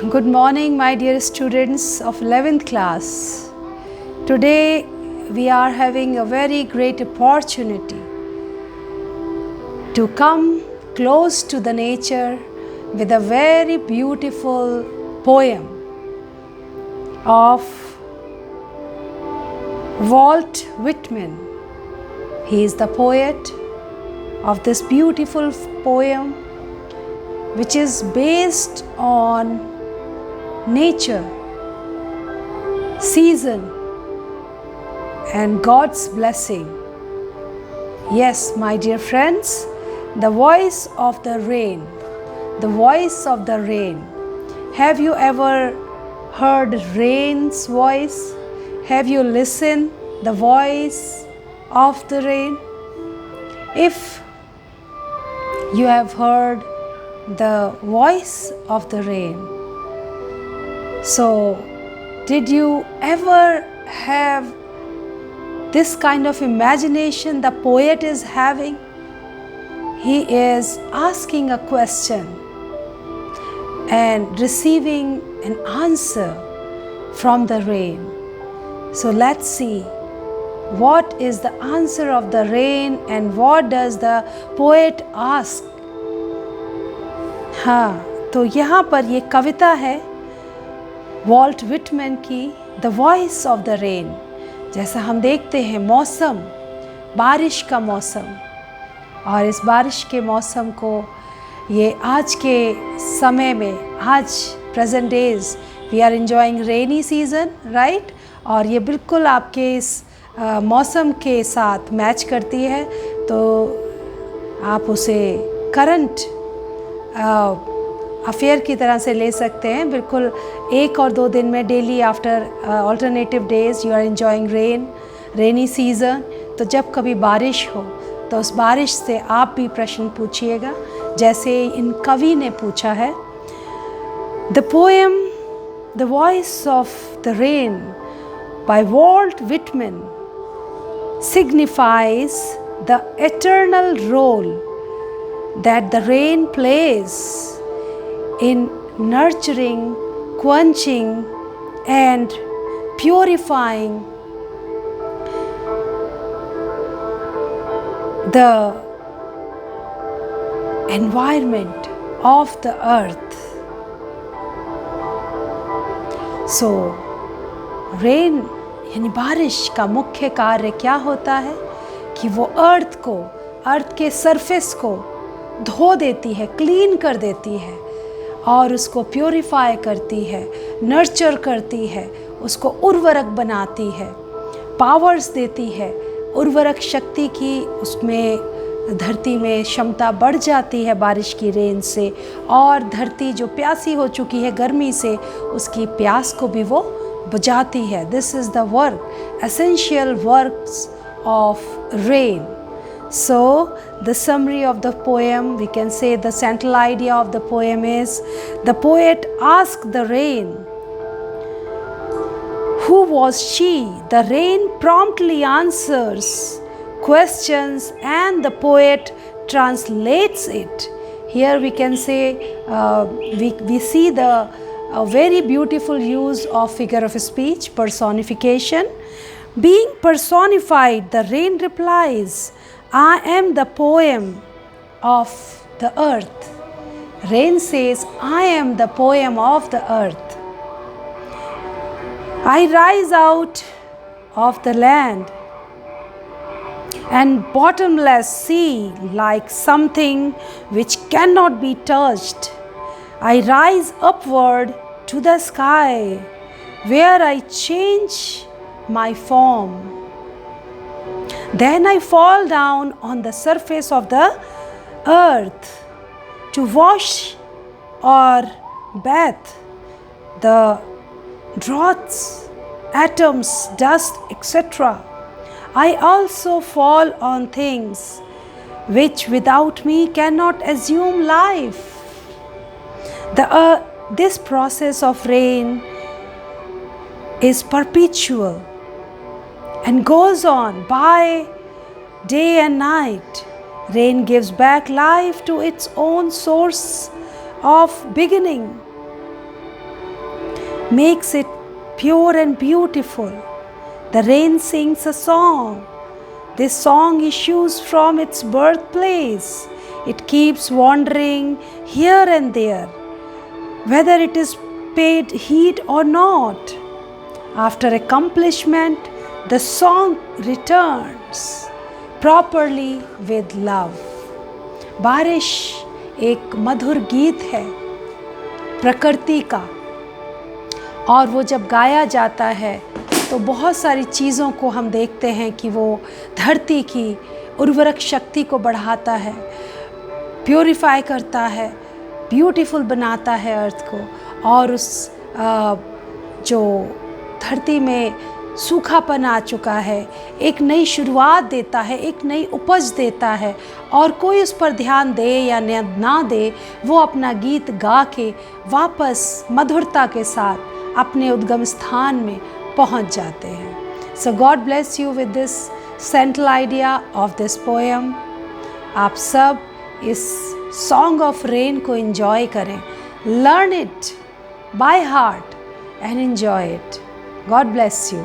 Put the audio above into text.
Good morning, my dear students of 11th class. Today we are having a very great opportunity to come close to the nature with a very beautiful poem of Walt Whitman. He is the poet of this beautiful poem, which is based on nature, season, and God's blessing. Yes, my dear friends, the voice of the rain, the voice of the rain. Have you ever heard rain's voice? Have you listened the voice of the rain? If you have heard the voice of the rain, so did you ever have this kind of imagination the poet is having? He is asking a question and receiving an answer from the rain. So let's see what is the answer of the rain and what does the poet ask. हाँ, तो यहाँ पर ये कविता है Walt Whitman की, the voice of the rain. जैसा हम देखते हैं मौसम, बारिश का मौसम, और इस बारिश के मौसम को ये आज के समय में, आज present days we are enjoying rainy season, right. और ये बिल्कुल आपके इस मौसम के साथ मैच करती है, तो आप उसे करंट अफेयर की तरह से ले सकते हैं। बिल्कुल 1 और 2 दिन में daily after alternative days you are enjoying rainy season. तो जब कभी बारिश हो तो उस बारिश से आप भी प्रश्न पूछिएगा, जैसे इन कवि ने पूछा है। The poem the voice of the rain bye Walt Whitman signifies the eternal role that the rain plays in nurturing, quenching, and purifying the environment of the earth. So, rain यानी बारिश का मुख्य कार्य क्या होता है कि वो अर्थ के सरफेस को धो देती है, क्लीन कर देती है, और उसको प्योरीफाई करती है, नर्चर करती है, उसको उर्वरक बनाती है, पावर्स देती है, उर्वरक शक्ति की उसमें धरती में क्षमता बढ़ जाती है बारिश की रेन से, और धरती जो प्यासी हो चुकी है गर्मी से, उसकी प्यास को भी वो बुझाती है। This is the work, essential works of rain. So the summary of the poem, we can say the central idea of the poem is, the poet asked the rain, who was she? The rain promptly answers questions and the poet translates it. Here we can say, we see a very beautiful use of figure of speech, personification. Being personified, the rain replies, I am the poem of the earth. Rain says, I am the poem of the earth. I rise out of the land and bottomless sea like something which cannot be touched. I rise upward to the sky where I change my form. Then I fall down on the surface of the earth to wash or bathe the drops, atoms, dust, etc. I also fall on things which without me cannot assume life. This process of rain is perpetual and goes on by day and night. Rain gives back life to its own source of beginning. makes it pure and beautiful. The rain sings a song. This song issues from its birthplace. It keeps wandering here and there, whether it is paid heed or not. After accomplishment, the song returns properly with love. बारिश एक मधुर गीत है प्रकृति का, और वो जब गाया जाता है तो बहुत सारी चीज़ों को हम देखते हैं कि वो धरती की उर्वरक शक्ति को बढ़ाता है, प्योरीफाई करता है, ब्यूटीफुल बनाता है अर्थ को, और उस जो धरती में सूखापन आ चुका है एक नई शुरुआत देता है, एक नई उपज देता है, और कोई उस पर ध्यान दे या ना दे, वो अपना गीत गा के वापस मधुरता के साथ अपने उद्गम स्थान में पहुंच जाते हैं। So God bless you with this central idea of this poem. आप सब इस सॉन्ग ऑफ रेन को एंजॉय करें, learn it by heart and enjoy it. God bless you.